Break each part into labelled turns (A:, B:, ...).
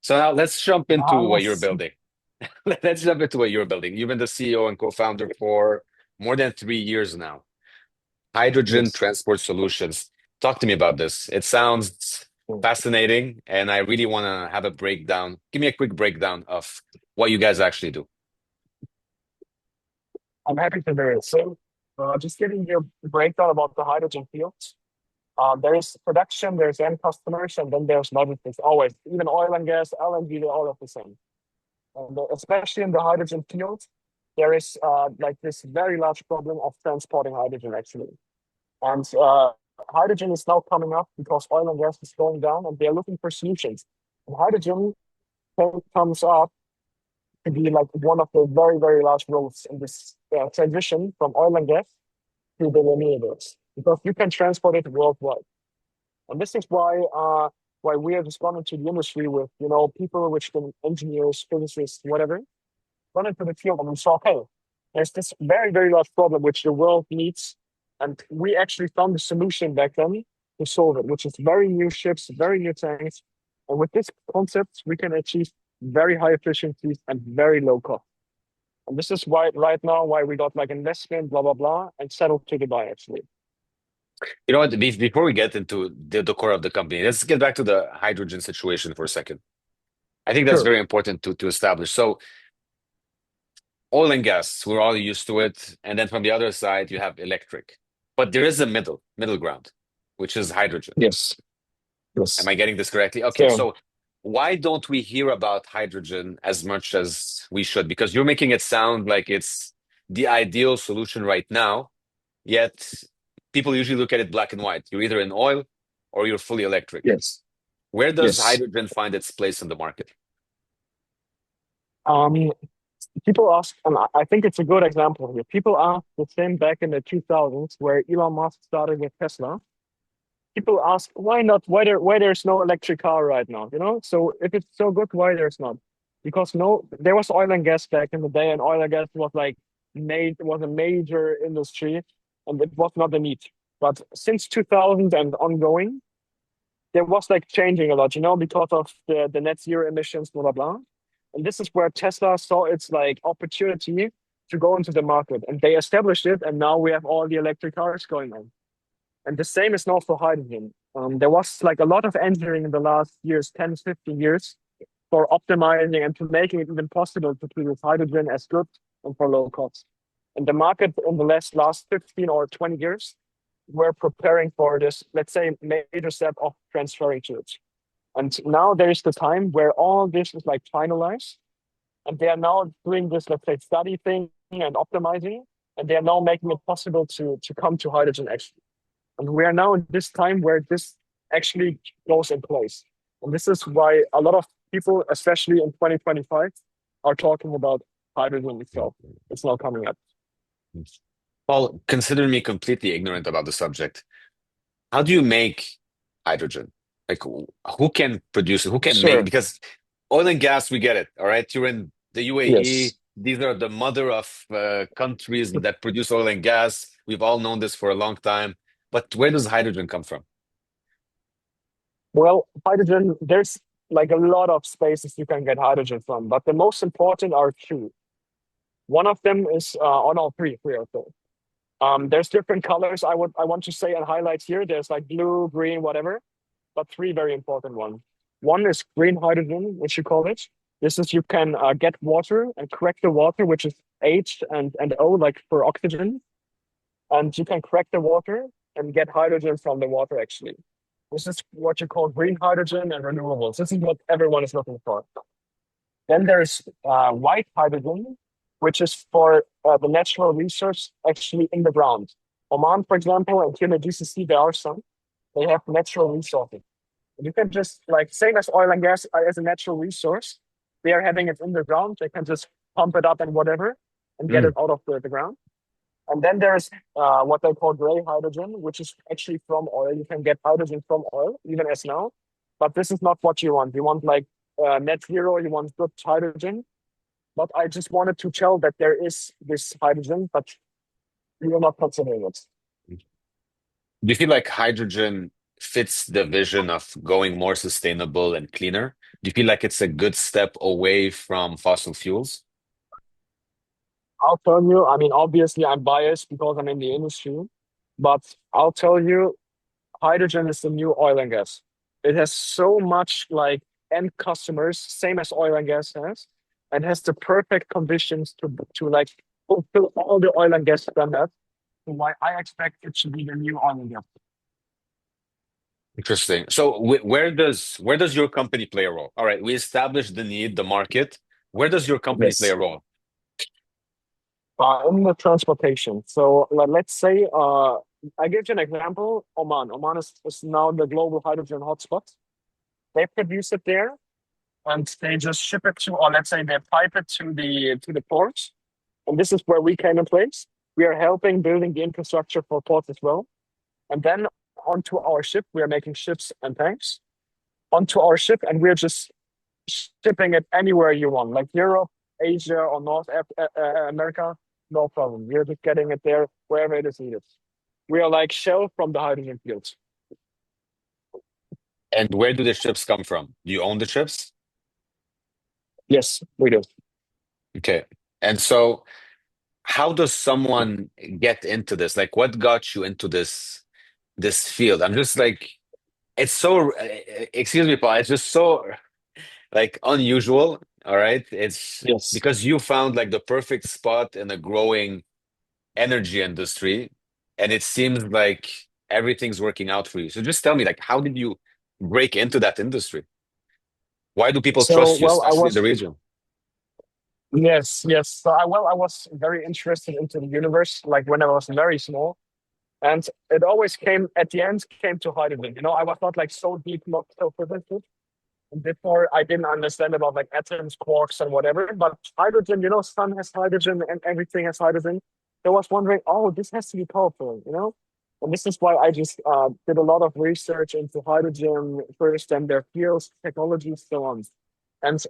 A: So now let's jump into what you're
B: Yes.
A: building. Let's jump into what you're building. You've been the CEO and co-founder for more than 3 years now. Hydrogen
B: Yes.
A: transport solutions. Talk to me about this. It sounds
B: Mm.
A: fascinating, and I really want to have a breakdown. Give me a quick breakdown of what you guys actually do.
B: I'm happy to hear it. So, just giving you a breakdown about the hydrogen field. There is production, there's end customers, and then there's logistics. Always, even oil and gas, LNG, they're all of the same. And especially in the hydrogen field, there is like this very large problem of transporting hydrogen actually. And hydrogen is now coming up because oil and gas is going down, and they're looking for solutions. And hydrogen comes up to be like one of the very, very large roles in this transition from oil and gas to the renewables because you can transport it worldwide. And this is why we have just gone into the industry with people which can engineers, physicists, whatever, gone into the field and we saw, hey, there's this very, very large problem which the world needs. And we actually found the solution back then to solve it, which is very new ships, very new tanks. And with this concept, we can achieve very high efficiencies and very low cost. And this is why right now why we got like investment, blah blah blah, and settled to Dubai actually.
A: You know what? Before we get into the core of the company, let's get back to the hydrogen situation for a second. I think that's
B: Sure.
A: very important to establish. So oil and gas, we're all used to it. And then from the other side, you have electric. But there is a middle ground, which is hydrogen.
B: Yes.
A: Am
B: Yes.
A: I getting this correctly? Okay,
B: So
A: so why don't we hear about hydrogen as much as we should? Because you're making it sound like it's the ideal solution right now, yet people usually look at it black and white. You're either in oil or you're fully electric.
B: yes.
A: Where does
B: Yes.
A: hydrogen find its place in the market?
B: Um, People ask, and I think it's a good example here. People ask the same back in the 2000s where Elon Musk started with Tesla. People ask, why not? Why there's no electric car right now? So if it's so good, why there's not? Because no, there was oil and gas back in the day, and oil and gas was like made was a major industry, and it was not the need. But since 2000 and ongoing, there was like changing a lot, because of the net zero emissions, blah blah blah. And this is where Tesla saw its like opportunity to go into the market, and they established it, and now we have all the electric cars going on. And the same is now for hydrogen. There was like a lot of engineering in the last years, 10, 15 years, for optimizing and to making it even possible to produce hydrogen as good and for low cost. And the market in the last 15 or 20 years, we're preparing for this, let's say, major step of transferring to it. And now there is the time where all this is like finalized, and they are now doing this, let's say, study thing and optimizing, and they are now making it possible to come to hydrogen actually. And we are now in this time where this actually goes in place. And this is why a lot of people, especially in 2025, are talking about hydrogen itself. It's now coming up.
A: Paul, consider me completely ignorant about the subject. How do you make hydrogen? Like, who can produce it? Who can make?
B: Sure.
A: Because oil and gas, we get it. All right. You're in the UAE.
B: Yes.
A: These are the mother of countries that produce oil and gas. We've all known this for a long time. But where does hydrogen come from?
B: Well, hydrogen, there's like a lot of spaces you can get hydrogen from, but the most important are two. One of them is, oh no, three of them. There's different colors I want to say and highlight here. There's like blue, green, whatever, but three very important ones. One is green hydrogen, which you call it. This is you can get water and crack the water, which is H and O, like for oxygen, and you can crack the water and get hydrogen from the water actually. This is what you call green hydrogen and renewables. This is what everyone is looking for. Then there's white hydrogen, which is for the natural resource actually in the ground. Oman, for example, and here in the GCC, there are some. They have natural resources. You can just like same as oil and gas as a natural resource. They are having it in the ground. They can just pump it up and whatever and get it
A: Mm.
B: out of the ground. And then there's what they call gray hydrogen, which is actually from oil. You can get hydrogen from oil, even as now. But this is not what you want. You want like net zero, you want good hydrogen. But I just wanted to tell that there is this hydrogen, but we are not considering it.
A: Do you feel like hydrogen fits the vision of going more sustainable and cleaner? Do you feel like it's a good step away from fossil fuels?
B: I'll tell you, I mean, obviously I'm biased because I'm in the industry, but I'll tell you, hydrogen is the new oil and gas. It has so much like end customers, same as oil and gas has, and has the perfect conditions to like fulfill all the oil and gas standards. So why I expect it should be the new oil and gas.
A: Interesting. So where does your company play a role? All right, we established the need, the market. Where does your company play
B: Yes.
A: a role?
B: In the transportation. So let's say I give you an example. Oman. Oman is now the global hydrogen hotspot. They produce it there and they just ship it to, or let's say they pipe it to the ports. And this is where we came in place. We are helping building the infrastructure for ports as well. And then onto our ship, we are making ships and tanks onto our ship, and we're just shipping it anywhere you want, like Europe, Asia, or America. No problem. We're just getting it there wherever it is needed. We are like Shell from the hydrogen fields.
A: And where do the ships come from? Do you own the ships?
B: Yes, we do.
A: Okay. And so how does someone get into this? Like what got you into this field? I'm just like it's so excuse me, Paul, it's just so like unusual. All right. It's
B: Yes.
A: because you found like the perfect spot in a growing energy industry, and it seems like everything's working out for you. So just tell me, like, how did you break into that industry? Why do people
B: So,
A: trust you,
B: well, I
A: especially in the
B: was,
A: region?
B: yes. So, I was very interested into the universe, like when I was very small. And it always came at the end, came to hydrogen. You know, I was not like so deep, not so physically. Before I didn't understand about like atoms, quarks, and whatever. But hydrogen, you know, sun has hydrogen and everything has hydrogen. So I was wondering, oh, this has to be powerful, you know? And this is why I just did a lot of research into hydrogen first and their fields, technologies, so on. And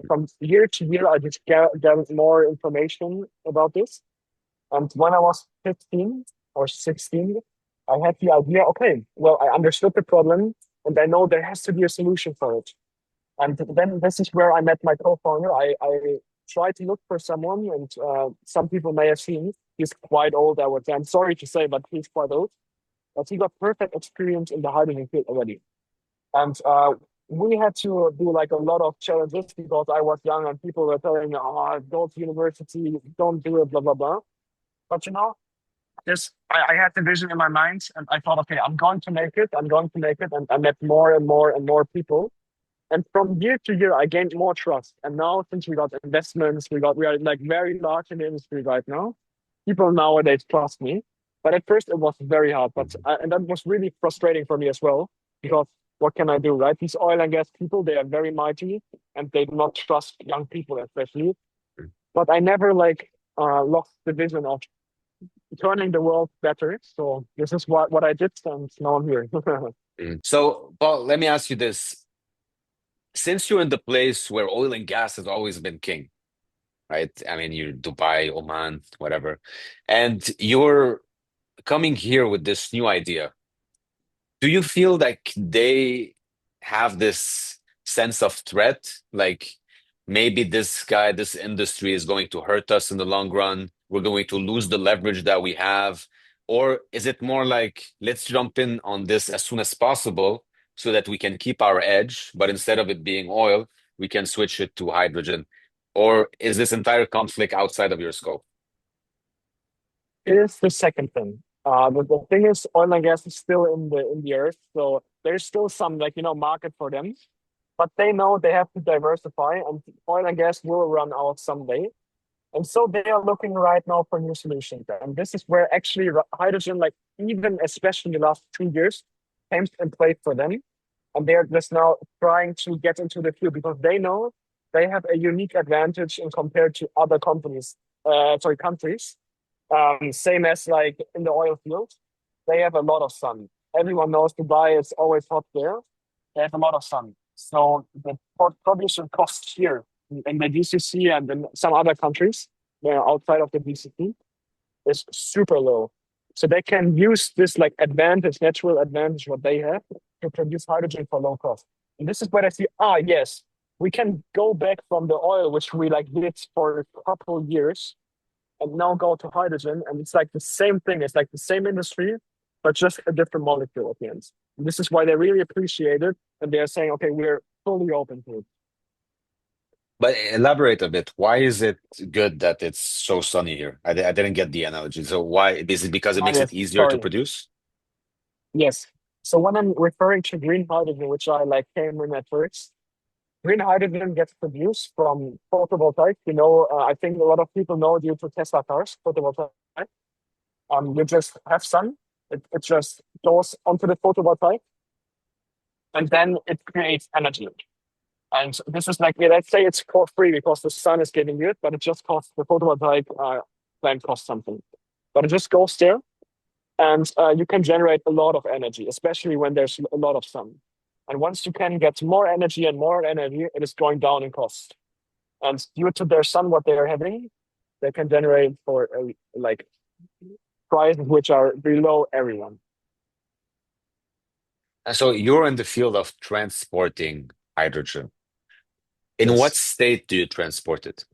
B: from year to year, I just gathered more information about this. And when I was 15 or 16, I had the idea, okay, well, I understood the problem and I know there has to be a solution for it. And then this is where I met my co-founder. I tried to look for someone, and some people may have seen he's quite old. I would say, I'm sorry to say, but he's quite old. But he got perfect experience in the hydrogen field already. And we had to do like a lot of challenges because I was young and people were telling me, oh, go to university, don't do it, blah, blah, blah. But you know, I had the vision in my mind and I thought, okay, I'm going to make it. I'm going to make it. And I met more and more and more people. And from year to year, I gained more trust. And now, since we got investments, we are like very large in the industry right now. People nowadays trust me. But at first, it was very hard. And that was really frustrating for me as well, because what can I do, right? These oil and gas people, they are very mighty, and they do not trust young people, especially. But I never like lost the vision of turning the world better. So this is what I did, and now I'm here.
A: So, Paul, let me ask you this. Since you're in the place where oil and gas has always been king, right? I mean, you're Dubai, Oman, whatever, and you're coming here with this new idea. Do you feel like they have this sense of threat? Like maybe this guy, this industry is going to hurt us in the long run. We're going to lose the leverage that we have. Or is it more like, let's jump in on this as soon as possible so that we can keep our edge, but instead of it being oil, we can switch it to hydrogen? Or is this entire conflict outside of your scope?
B: It is the second thing. The thing is, oil and gas is still in the earth, so there's still some like market for them, but they know they have to diversify, and oil and gas will run out someday. And so they are looking right now for new solutions. And this is where actually hydrogen, like even especially the last 2 years, came in play for them. And they are just now trying to get into the field because they know they have a unique advantage in compared to other countries. Same as like in the oil field, they have a lot of sun. Everyone knows Dubai is always hot there. They have a lot of sun. So the production cost here in the GCC and in some other countries outside of the GCC is super low. So they can use this like advantage, natural advantage what they have to produce hydrogen for low cost. And this is where I see, yes, we can go back from the oil, which we like did for a couple years, and now go to hydrogen, and it's like the same thing. It's like the same industry, but just a different molecule at the end. And this is why they really appreciate it, and they're saying, okay, we're fully open to it.
A: But elaborate a bit. Why is it good that it's so sunny here? I didn't get the analogy. So why is it because it
B: Ah,
A: makes it
B: yes,
A: easier to
B: sorry.
A: produce?
B: Yes. So when I'm referring to green hydrogen, which I like came in at first, green hydrogen gets produced from photovoltaic. I think a lot of people know due to Tesla cars, photovoltaic. You just have sun, it just goes onto the photovoltaic, and then it creates energy. And this is like, let's say it's for free because the sun is giving you it, but it just costs the photovoltaic plant costs something. But it just goes there, and you can generate a lot of energy, especially when there's a lot of sun. And once you can get more energy, it is going down in cost. And due to their sun, what they are having, they can generate for like prices which are below everyone.
A: And so you're in the field of transporting hydrogen. In what
B: Yes.
A: state do you transport it?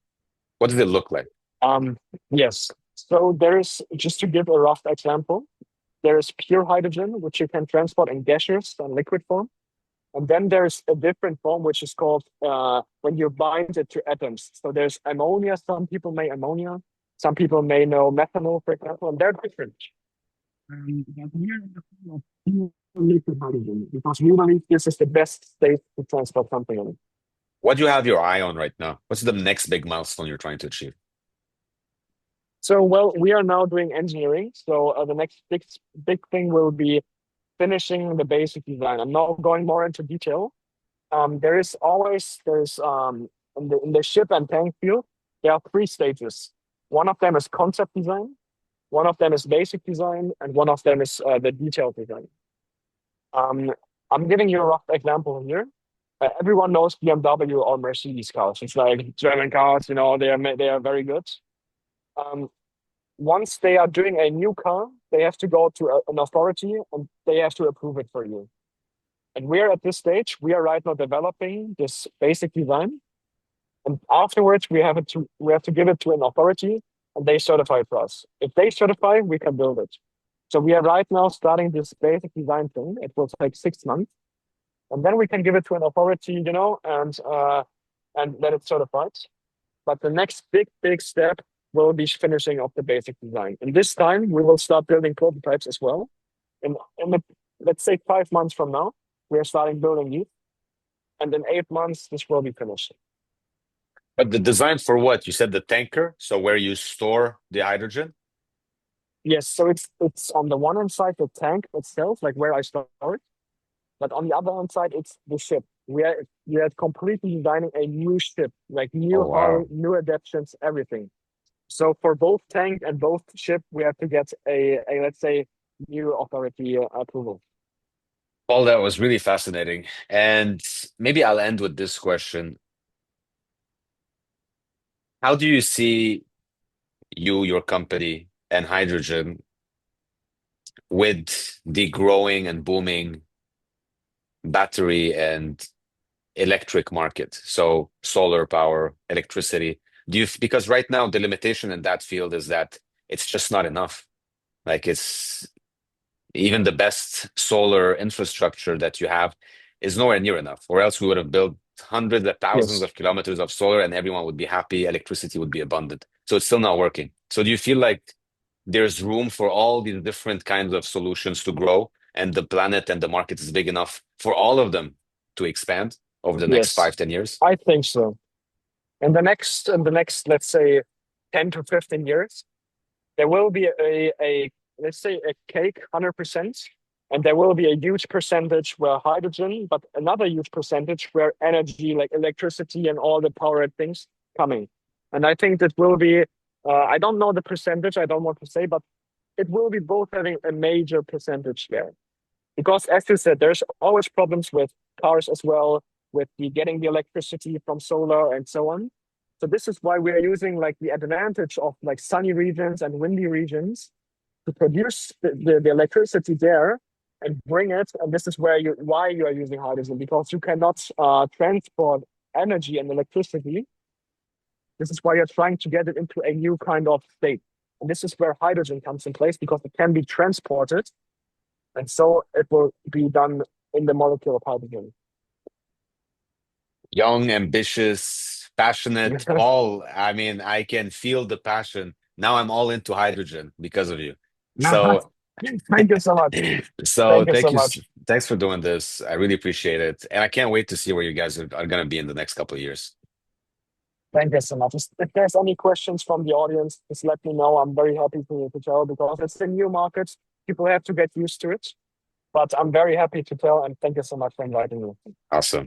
A: What does it look like?
B: Um, yes. So there is, just to give a rough example, there is pure hydrogen, which you can transport in gaseous and liquid form. And then there's a different form, which is called when you bind it to atoms. So there's ammonia. Some people may ammonia. Some people may know methanol, for example, and they're different. But we're in the form of pure liquid hydrogen because we believe this is the best state to transport something in.
A: What do you have your eye on right now? What's the next big milestone you're trying to achieve?
B: So, well, we are now doing engineering. So the next big thing will be finishing the basic design. I'm not going more into detail. There's in the ship and tank field, there are three stages. One of them is concept design, one of them is basic design, and one of them is the detailed design. Um, I'm giving you a rough example here. Everyone knows BMW or Mercedes cars. It's like German cars, they are very good. Um, Once they are doing a new car, they have to go to an authority and they have to approve it for you. And we're at this stage. We are right now developing this basic design, and afterwards we have to give it to an authority, and they certify it for us. If they certify, we can build it. So we are right now starting this basic design thing. It will take 6 months, and then we can give it to an authority, and let it certified. But the next big step will be finishing of the basic design. And this time we will start building prototypes as well. In let's say 5 months from now, we are starting building these, and in 8 months this will be finished.
A: But the design for what? You said the tanker, so where you store the hydrogen?
B: Yes, so it's on the one hand side the tank itself, like where I store it, but on the other hand side it's the ship. We are completely designing a new ship, like
A: Oh,
B: new hull,
A: wow.
B: new adaptations, everything. So for both tank and both ship, we have to get a let's say new authority approval.
A: Paul, that was really fascinating. And maybe I'll end with this question. How do you see your company, and hydrogen with the growing and booming battery and electric market? So solar power, electricity. Because right now the limitation in that field is that it's just not enough. Like it's even the best solar infrastructure that you have is nowhere near enough, or else we would have built hundreds of thousands
B: Yes.
A: of kilometers of solar and everyone would be happy, electricity would be abundant. So it's still not working. So do you feel like there's room for all these different kinds of solutions to grow, and the planet and the market is big enough for all of them to expand over the next
B: Yes,
A: 5, 10 years?
B: I think so. In the next, let's say, 10 to 15 years, there will be a let's say a cake 100%, and there will be a huge percentage where hydrogen, but another huge percentage where energy, like electricity and all the power and things coming. And I think that will be, I don't know the percentage, I don't want to say, but it will be both having a major percentage there. Because as you said, there's always problems with cars as well, with getting the electricity from solar and so on. So this is why we are using like the advantage of like sunny regions and windy regions to produce the electricity there and bring it. And this is why you are using hydrogen, because you cannot transport energy and electricity. This is why you're trying to get it into a new kind of state. And this is where hydrogen comes in place because it can be transported. And so it will be done in the molecule of hydrogen.
A: Young, ambitious, passionate, all. I mean, I can feel the passion. Now I'm all into hydrogen because of you. So,
B: Thank you so much.
A: so
B: Thank you so much.
A: thanks for doing this. I really appreciate it. And I can't wait to see where you guys are going to be in the next couple of years.
B: Thank you so much. If there's any questions from the audience, just let me know. I'm very happy to tell because it's a new market. People have to get used to it. But I'm very happy to tell, and thank you so much for inviting me.
A: Awesome.